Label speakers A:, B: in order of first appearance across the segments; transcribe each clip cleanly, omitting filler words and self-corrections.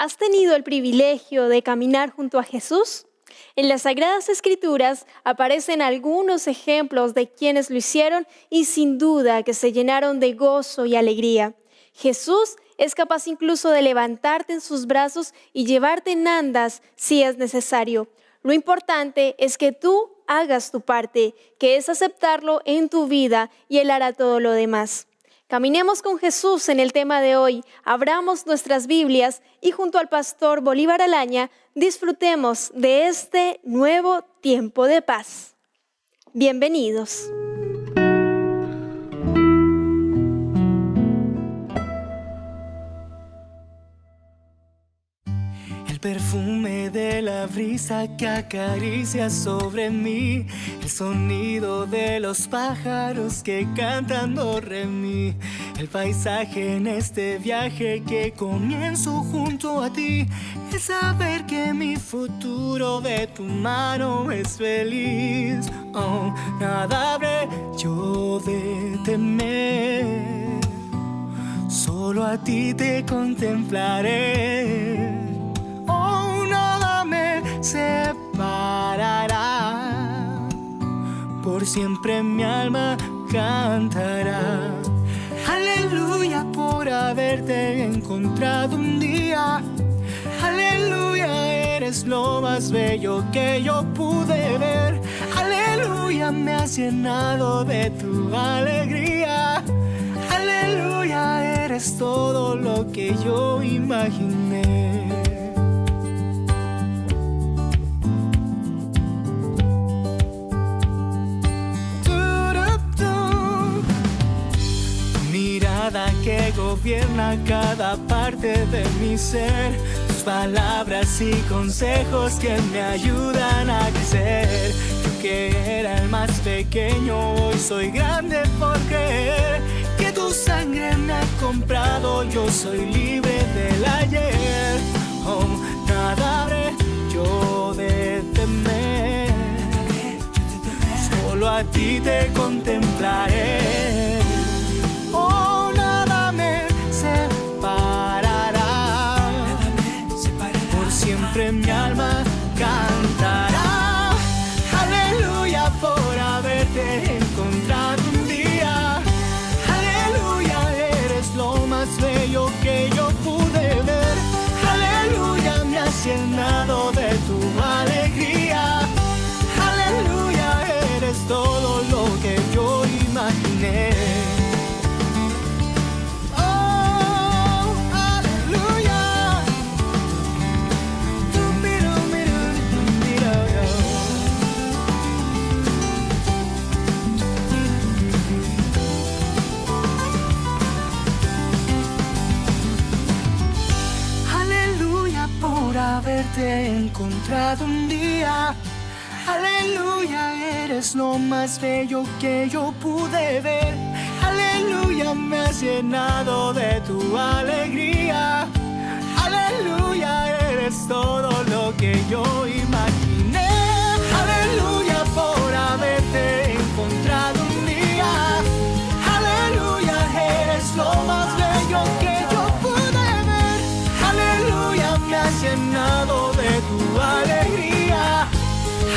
A: ¿Has tenido el privilegio de caminar junto a Jesús? En las Sagradas Escrituras aparecen algunos ejemplos de quienes lo hicieron y sin duda que se llenaron de gozo y alegría. Jesús es capaz incluso de levantarte en sus brazos y llevarte en andas si es necesario. Lo importante es que tú hagas tu parte, que es aceptarlo en tu vida y Él hará todo lo demás. Caminemos con Jesús en el tema de hoy, abramos nuestras Biblias y junto al pastor Bolívar Alaña disfrutemos de este nuevo tiempo de paz. Bienvenidos.
B: El perfume de la brisa que acaricia sobre mí, el sonido de los pájaros que cantan do re mi, el paisaje en este viaje que comienzo junto a ti, es saber que mi futuro de tu mano es feliz. Oh, nada habré yo de temer, solo a ti te contemplaré. Separará, por siempre mi alma cantará. Aleluya por haberte encontrado un día. Aleluya, eres lo más bello que yo pude ver. Aleluya, me has llenado de tu alegría. Aleluya, eres todo lo que yo imaginé. Que gobierna cada parte de mi ser, tus palabras y consejos que me ayudan a crecer. Yo que era el más pequeño, hoy soy grande por creer que tu sangre me ha comprado, yo soy libre del ayer. Oh, nada habré yo de temer, solo a ti te contemplaré. Siempre mi alma cantará. Aleluya por haberte encontrado un día. Aleluya, eres lo más bello que yo pude ver. Aleluya, me has llenado de tu alegría. Aleluya, eres todo lo que yo imaginé. Haberte encontrado un día. Aleluya, eres lo más bello que yo pude ver. Aleluya, me has llenado de tu alegría. Aleluya, eres todo lo que yo imaginé. Aleluya por haberte encontrado un día. Aleluya, eres lo más bello que yo pude ver. Aleluya, me has llenado de tu alegría.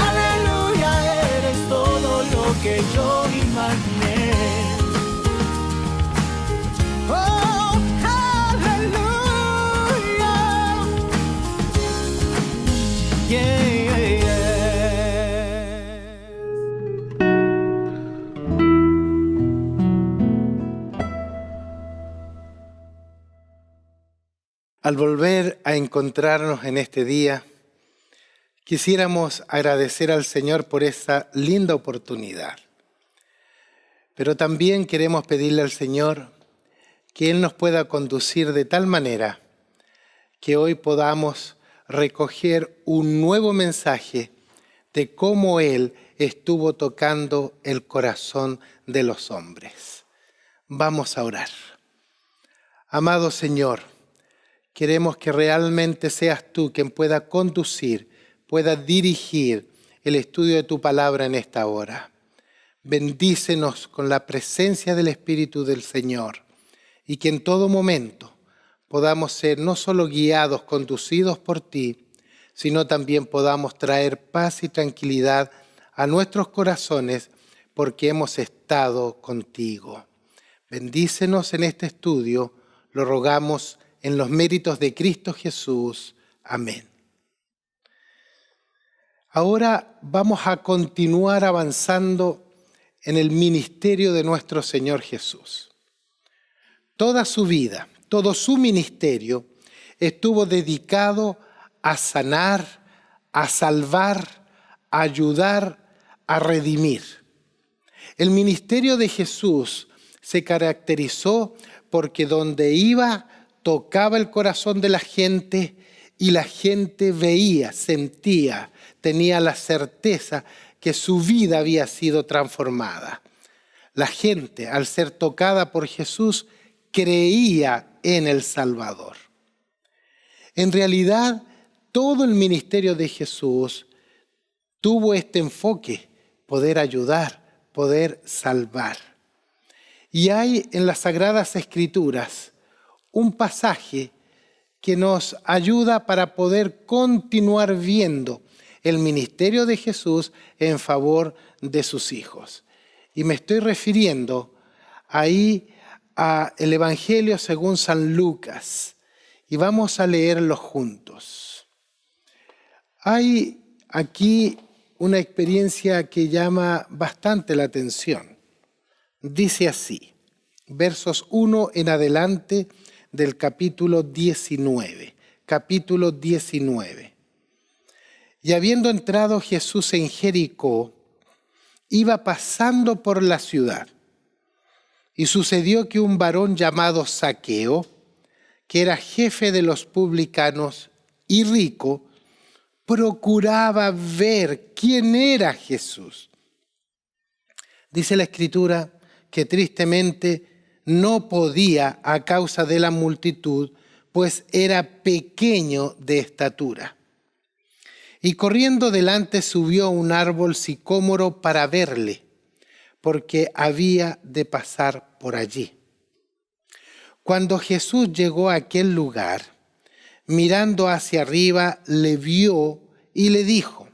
B: Aleluya, eres todo lo que yo imaginé. Oh, aleluya. Yeah, yeah, yeah.
C: Al volver a encontrarnos en este día, quisiéramos agradecer al Señor por esta linda oportunidad. Pero también queremos pedirle al Señor que Él nos pueda conducir de tal manera que hoy podamos recoger un nuevo mensaje de cómo Él estuvo tocando el corazón de los hombres. Vamos a orar. Amado Señor, queremos que realmente seas tú quien pueda conducir, pueda dirigir el estudio de tu palabra en esta hora. Bendícenos con la presencia del Espíritu del Señor y que en todo momento podamos ser no solo guiados, conducidos por ti, sino también podamos traer paz y tranquilidad a nuestros corazones porque hemos estado contigo. Bendícenos en este estudio, lo rogamos en los méritos de Cristo Jesús. Amén. Ahora vamos a continuar avanzando en el ministerio de nuestro Señor Jesús. Toda su vida, todo su ministerio estuvo dedicado a sanar, a salvar, a ayudar, a redimir. El ministerio de Jesús se caracterizó porque donde iba tocaba el corazón de la gente y la gente veía, sentía, tenía la certeza que su vida había sido transformada. La gente, al ser tocada por Jesús, creía en el Salvador. En realidad, todo el ministerio de Jesús tuvo este enfoque, poder ayudar, poder salvar. Y hay en las Sagradas Escrituras un pasaje que nos ayuda para poder continuar viendo el ministerio de Jesús en favor de sus hijos. Y me estoy refiriendo ahí al Evangelio según San Lucas. Y vamos a leerlo juntos. Hay aquí una experiencia que llama bastante la atención. Dice así, versos 1 en adelante del capítulo 19. Capítulo 19. Y habiendo entrado Jesús en Jericó, iba pasando por la ciudad. Y sucedió que un varón llamado Zaqueo, que era jefe de los publicanos y rico, procuraba ver quién era Jesús. Dice la Escritura que tristemente no podía a causa de la multitud, pues era pequeño de estatura. Y corriendo delante subió a un árbol sicómoro para verle, porque había de pasar por allí. Cuando Jesús llegó a aquel lugar, mirando hacia arriba, le vio y le dijo: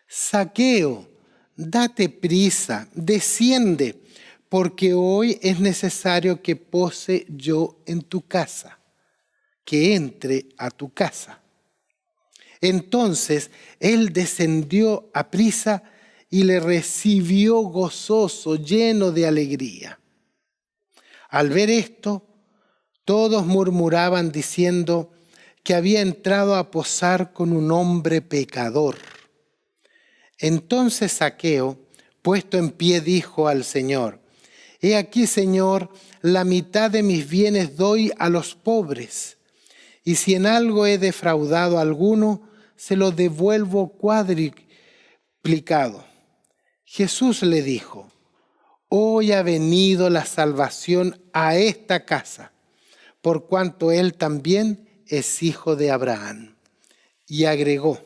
C: Zaqueo, date prisa, desciende, porque hoy es necesario que pose yo en tu casa, que entre a tu casa. Entonces él descendió a prisa y le recibió gozoso, lleno de alegría. Al ver esto, todos murmuraban diciendo que había entrado a posar con un hombre pecador. Entonces Zaqueo, puesto en pie, dijo al Señor: He aquí, Señor, la mitad de mis bienes doy a los pobres, y si en algo he defraudado a alguno, se lo devuelvo cuadruplicado. Jesús le dijo: Hoy ha venido la salvación a esta casa, por cuanto él también es hijo de Abraham. Y agregó: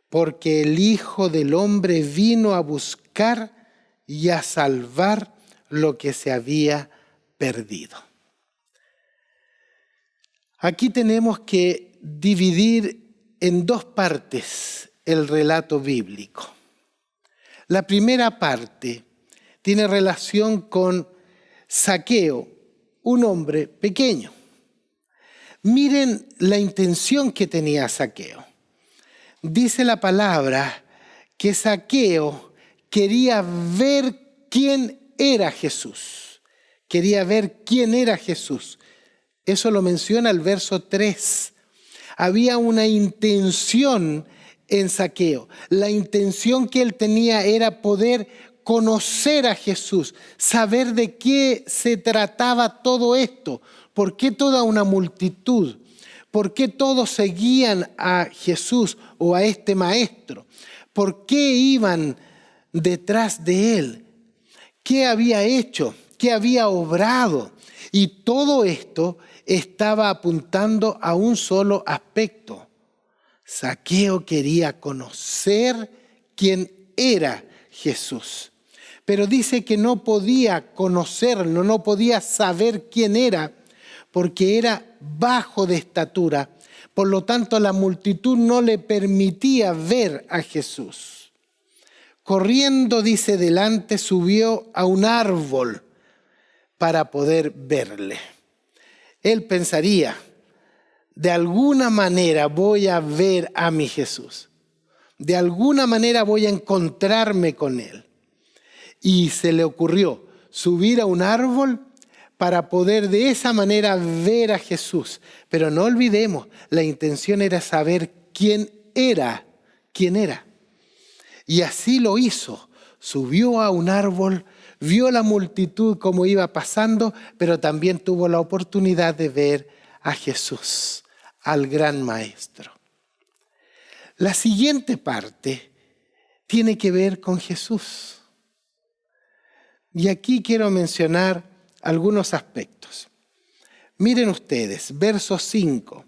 C: Porque el Hijo del Hombre vino a buscar y a salvar lo que se había perdido. Aquí tenemos que dividir en dos partes el relato bíblico. La primera parte tiene relación con Zaqueo, un hombre pequeño. Miren la intención que tenía Zaqueo. Dice la palabra que Zaqueo quería ver quién era Jesús. Quería ver quién era Jesús. Eso lo menciona el verso 3. Había una intención en Zaqueo. La intención que él tenía era poder conocer a Jesús, saber de qué se trataba todo esto, por qué toda una multitud, por qué todos seguían a Jesús o a este maestro, por qué iban detrás de él, qué había hecho, qué había obrado. Y todo esto estaba apuntando a un solo aspecto. Zaqueo quería conocer quién era Jesús. Pero dice que no podía conocerlo, no podía saber quién era, porque era bajo de estatura. Por lo tanto, la multitud no le permitía ver a Jesús. Corriendo, dice, delante, subió a un árbol para poder verle. Él pensaría, de alguna manera voy a ver a mi Jesús. De alguna manera voy a encontrarme con Él. Y se le ocurrió subir a un árbol para poder de esa manera ver a Jesús. Pero no olvidemos, la intención era saber quién era. Y así lo hizo. Subió a un árbol, vio la multitud como iba pasando, pero también tuvo la oportunidad de ver a Jesús, al gran Maestro. La siguiente parte tiene que ver con Jesús. Y aquí quiero mencionar algunos aspectos. Miren ustedes, verso 5.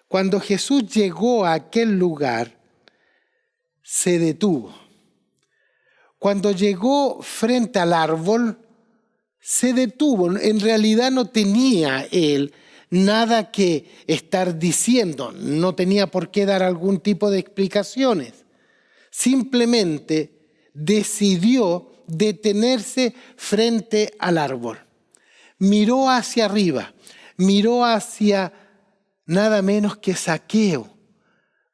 C: Cuando Jesús llegó a aquel lugar, se detuvo. Cuando llegó frente al árbol, se detuvo. En realidad no tenía él nada que estar diciendo. No tenía por qué dar algún tipo de explicaciones. Simplemente decidió detenerse frente al árbol. Miró hacia arriba, miró hacia nada menos que Zaqueo.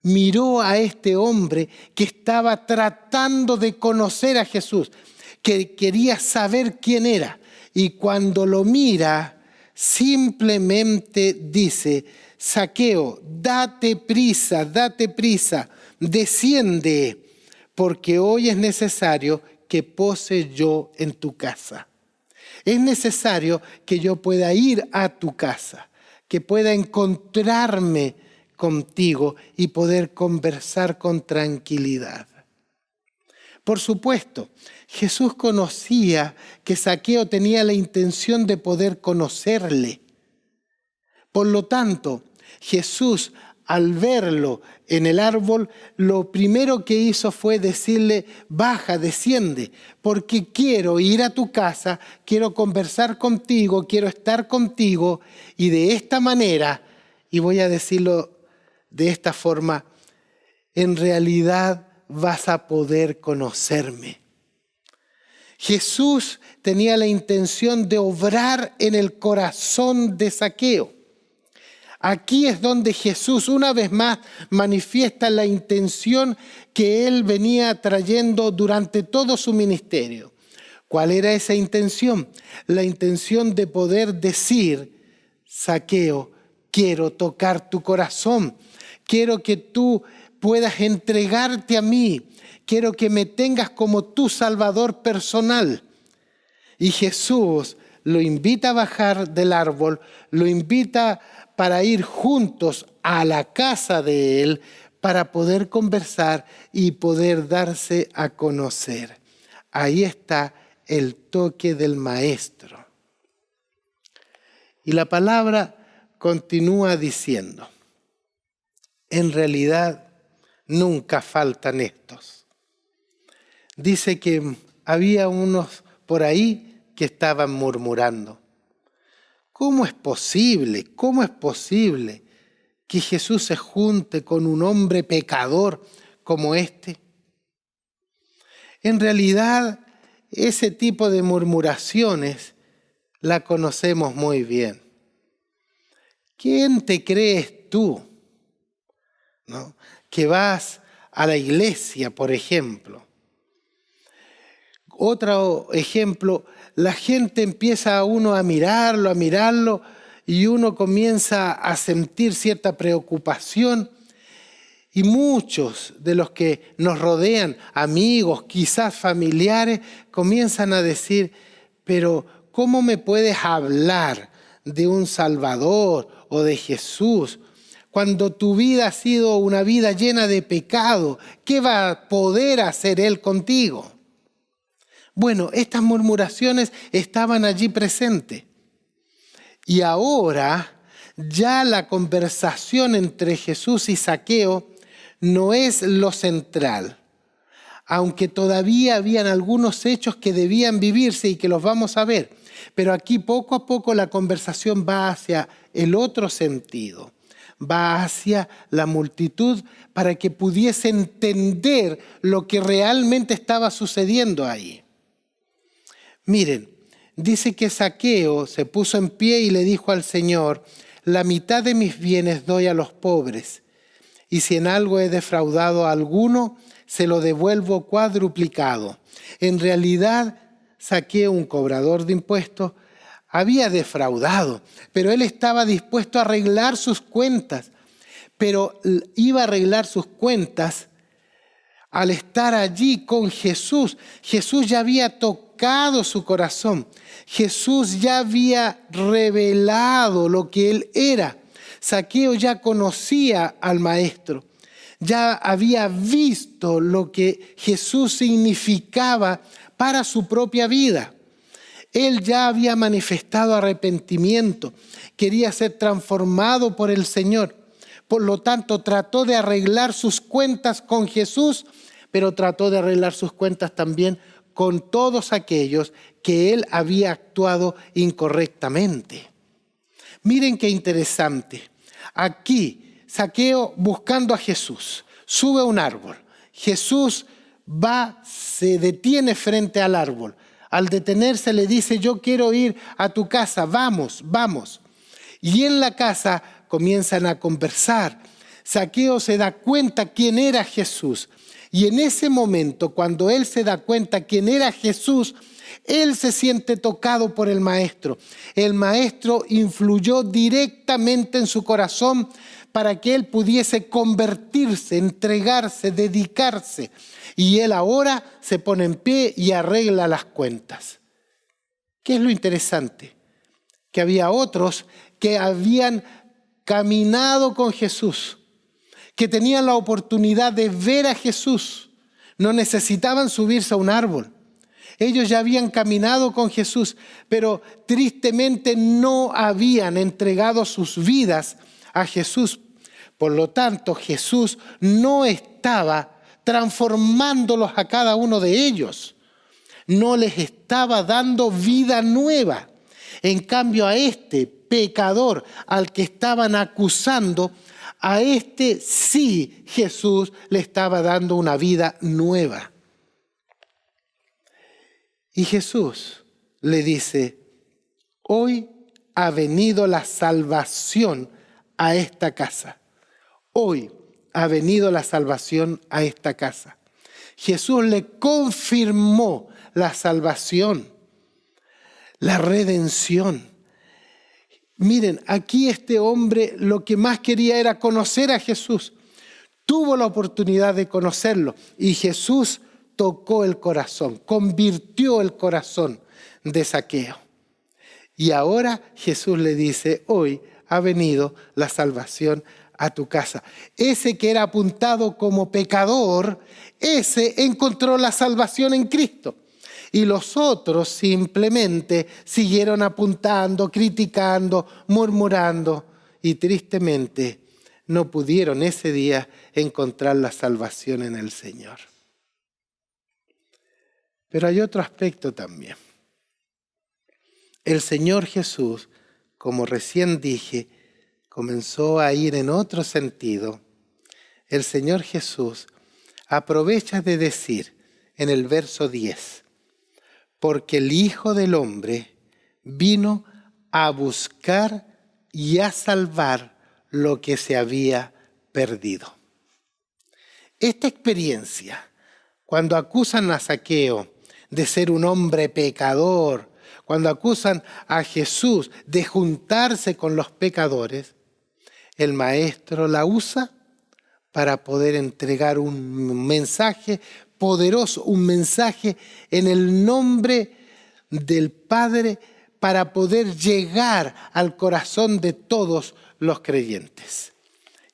C: Miró a este hombre que estaba tratando de conocer a Jesús, que quería saber quién era. Y cuando lo mira, simplemente dice: Zaqueo, date prisa, desciende, porque hoy es necesario que pose yo en tu casa. Es necesario que yo pueda ir a tu casa, que pueda encontrarme contigo y poder conversar con tranquilidad. Por supuesto, Jesús conocía que Zaqueo tenía la intención de poder conocerle. Por lo tanto, Jesús, al verlo en el árbol, lo primero que hizo fue decirle: baja, desciende, porque quiero ir a tu casa, quiero conversar contigo, quiero estar contigo, y de esta manera, y voy a decirlo de esta forma, en realidad vas a poder conocerme. Jesús tenía la intención de obrar en el corazón de Zaqueo. Aquí es donde Jesús una vez más manifiesta la intención que él venía trayendo durante todo su ministerio. ¿Cuál era esa intención? La intención de poder decir: Zaqueo, quiero tocar tu corazón. Quiero que tú puedas entregarte a mí. Quiero que me tengas como tu Salvador personal. Y Jesús lo invita a bajar del árbol, lo invita para ir juntos a la casa de él, para poder conversar y poder darse a conocer. Ahí está el toque del Maestro. Y la palabra continúa diciendo: en realidad nunca faltan estos. Dice que había unos por ahí que estaban murmurando. ¿Cómo es posible? ¿Cómo es posible que Jesús se junte con un hombre pecador como este? En realidad, ese tipo de murmuraciones la conocemos muy bien. ¿Quién te crees tú? ¿No? Que vas a la iglesia, por ejemplo. Otro ejemplo, la gente empieza a uno a mirarlo, y uno comienza a sentir cierta preocupación. Y muchos de los que nos rodean, amigos, quizás familiares, comienzan a decir: pero ¿cómo me puedes hablar de un Salvador o de Jesús cuando tu vida ha sido una vida llena de pecado? ¿Qué va a poder hacer Él contigo? Bueno, estas murmuraciones estaban allí presentes. Y ahora ya la conversación entre Jesús y Zaqueo no es lo central, aunque todavía habían algunos hechos que debían vivirse y que los vamos a ver. Pero aquí poco a poco la conversación va hacia el otro sentido. Va hacia la multitud para que pudiese entender lo que realmente estaba sucediendo ahí. Miren, dice que Zaqueo se puso en pie y le dijo al Señor: la mitad de mis bienes doy a los pobres, y si en algo he defraudado a alguno, se lo devuelvo cuadruplicado. En realidad, Zaqueo, un cobrador de impuestos, había defraudado, pero él estaba dispuesto a arreglar sus cuentas. Pero iba a arreglar sus cuentas al estar allí con Jesús. Jesús ya había tocado su corazón. Jesús ya había revelado lo que él era. Zaqueo ya conocía al Maestro. Ya había visto lo que Jesús significaba para su propia vida. Él ya había manifestado arrepentimiento, quería ser transformado por el Señor. Por lo tanto, trató de arreglar sus cuentas con Jesús, pero trató de arreglar sus cuentas también con todos aquellos que él había actuado incorrectamente. Miren qué interesante. Aquí, Zaqueo buscando a Jesús, sube a un árbol. Jesús se detiene frente al árbol. Al detenerse le dice: yo quiero ir a tu casa, vamos, vamos. Y en la casa comienzan a conversar. Zaqueo se da cuenta quién era Jesús. Y en ese momento, cuando él se da cuenta quién era Jesús, él se siente tocado por el Maestro. El Maestro influyó directamente en su corazón para que él pudiese convertirse, entregarse, dedicarse. Y él ahora se pone en pie y arregla las cuentas. ¿Qué es lo interesante? Que había otros que habían caminado con Jesús, que tenían la oportunidad de ver a Jesús. No necesitaban subirse a un árbol. Ellos ya habían caminado con Jesús, pero tristemente no habían entregado sus vidas a Jesús. Por lo tanto, Jesús no estaba transformándolos a cada uno de ellos. No les estaba dando vida nueva. En cambio, a este pecador al que estaban acusando, a este sí Jesús le estaba dando una vida nueva. Y Jesús le dice: hoy ha venido la salvación a esta casa. Hoy ha venido la salvación a esta casa. Jesús le confirmó la salvación, la redención. Miren, aquí este hombre lo que más quería era conocer a Jesús. Tuvo la oportunidad de conocerlo y Jesús tocó el corazón, convirtió el corazón de Zaqueo. Y ahora Jesús le dice: hoy ha venido la salvación a tu casa. Ese que era apuntado como pecador, ese encontró la salvación en Cristo. Y los otros simplemente siguieron apuntando, criticando, murmurando y tristemente no pudieron ese día encontrar la salvación en el Señor. Pero hay otro aspecto también. El Señor Jesús, como recién dije, comenzó a ir en otro sentido. El Señor Jesús aprovecha de decir en el verso 10: porque el Hijo del Hombre vino a buscar y a salvar lo que se había perdido. Esta experiencia, cuando acusan a Zaqueo de ser un hombre pecador, cuando acusan a Jesús de juntarse con los pecadores, el Maestro la usa para poder entregar un mensaje poderoso, un mensaje en el nombre del Padre para poder llegar al corazón de todos los creyentes.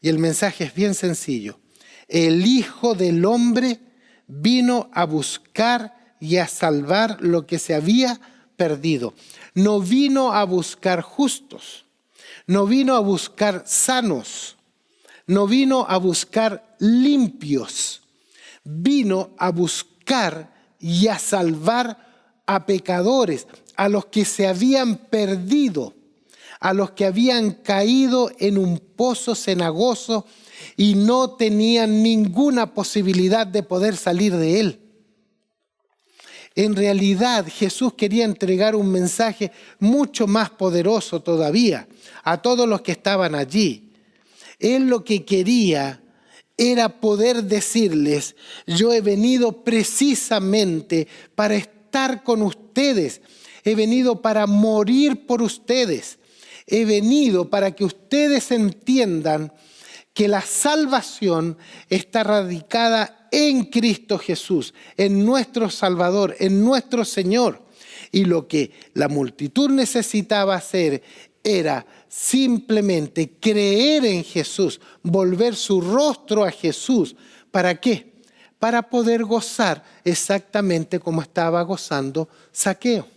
C: Y el mensaje es bien sencillo. El Hijo del Hombre vino a buscar y a salvar lo que se había perdido. No vino a buscar justos, no vino a buscar sanos, no vino a buscar limpios. Vino a buscar y a salvar a pecadores, a los que se habían perdido, a los que habían caído en un pozo cenagoso y no tenían ninguna posibilidad de poder salir de él. En realidad, Jesús quería entregar un mensaje mucho más poderoso todavía a todos los que estaban allí. Él lo que quería era poder decirles: yo he venido precisamente para estar con ustedes. He venido para morir por ustedes. He venido para que ustedes entiendan que la salvación está radicada en Cristo Jesús, en nuestro Salvador, en nuestro Señor. Y lo que la multitud necesitaba hacer era simplemente creer en Jesús, volver su rostro a Jesús. ¿Para qué? Para poder gozar exactamente como estaba gozando Zaqueo.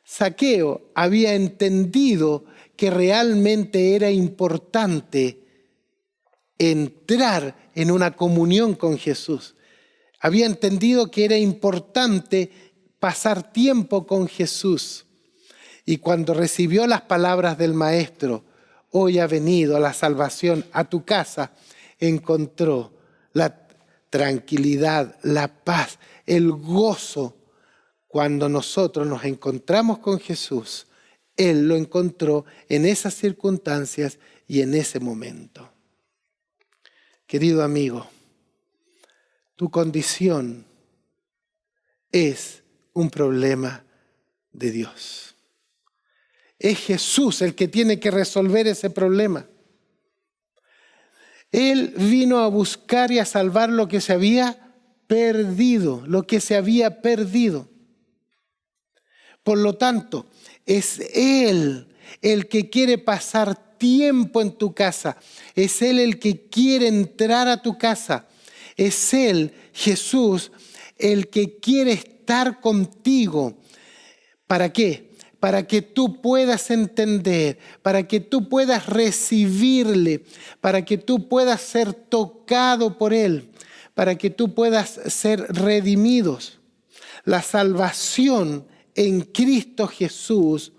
C: Zaqueo había entendido que realmente era importante entrar en una comunión con Jesús. Había entendido que era importante pasar tiempo con Jesús. Y cuando recibió las palabras del Maestro: hoy ha venido la salvación a tu casa, encontró la tranquilidad, la paz, el gozo. Cuando nosotros nos encontramos con Jesús, Él lo encontró en esas circunstancias y en ese momento. Querido amigo, tu condición es un problema de Dios. Es Jesús el que tiene que resolver ese problema. Él vino a buscar y a salvar lo que se había perdido, Por lo tanto, es Él el que quiere pasar tiempo en tu casa. Es Él el que quiere entrar a tu casa. Es Él, Jesús, el que quiere estar contigo. ¿Para qué? Para que tú puedas entender, para que tú puedas recibirle, para que tú puedas ser tocado por Él, para que tú puedas ser redimidos. La salvación en Cristo Jesús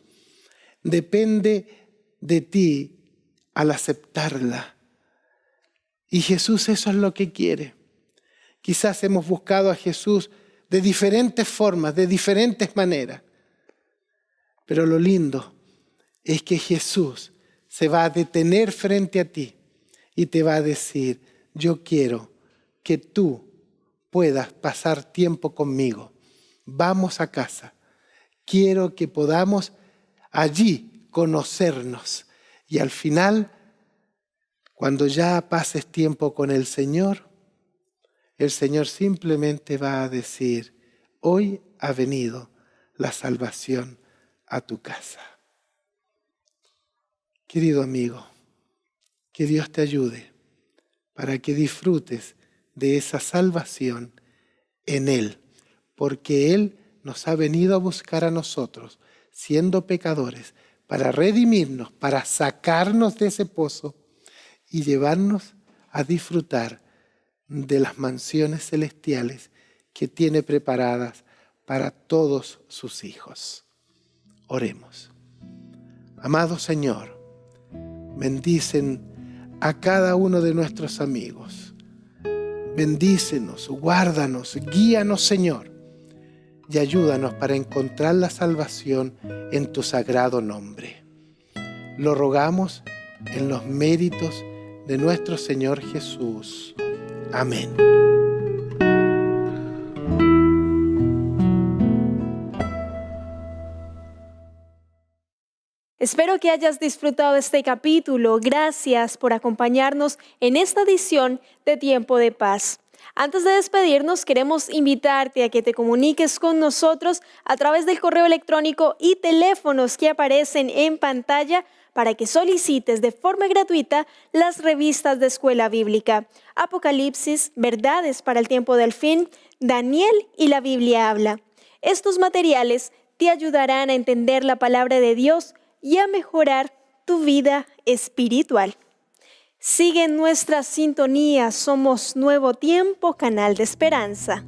C: depende de ti al aceptarla. Y Jesús eso es lo que quiere. Quizás hemos buscado a Jesús de diferentes formas, de diferentes maneras. Pero lo lindo es que Jesús se va a detener frente a ti y te va a decir: yo quiero que tú puedas pasar tiempo conmigo. Vamos a casa. Quiero que podamos allí conocernos. Y al final, cuando ya pases tiempo con el Señor simplemente va a decir: hoy ha venido la salvación a tu casa. Querido amigo, que Dios te ayude para que disfrutes de esa salvación en Él, porque Él nos ha venido a buscar a nosotros, siendo pecadores, para redimirnos, para sacarnos de ese pozo y llevarnos a disfrutar de las mansiones celestiales que tiene preparadas para todos sus hijos. Oremos. Amado Señor, bendicen a cada uno de nuestros amigos. Bendícenos, guárdanos, guíanos, Señor, y ayúdanos para encontrar la salvación en tu sagrado nombre. Lo rogamos en los méritos de nuestro Señor Jesús. Amén.
A: Espero que hayas disfrutado de este capítulo. Gracias por acompañarnos en esta edición de Tiempo de Paz. Antes de despedirnos, queremos invitarte a que te comuniques con nosotros a través del correo electrónico y teléfonos que aparecen en pantalla para que solicites de forma gratuita las revistas de Escuela Bíblica: Apocalipsis, Verdades para el Tiempo del Fin, Daniel y la Biblia Habla. Estos materiales te ayudarán a entender la palabra de Dios y a mejorar tu vida espiritual. Sigue en nuestra sintonía. Somos Nuevo Tiempo, canal de esperanza.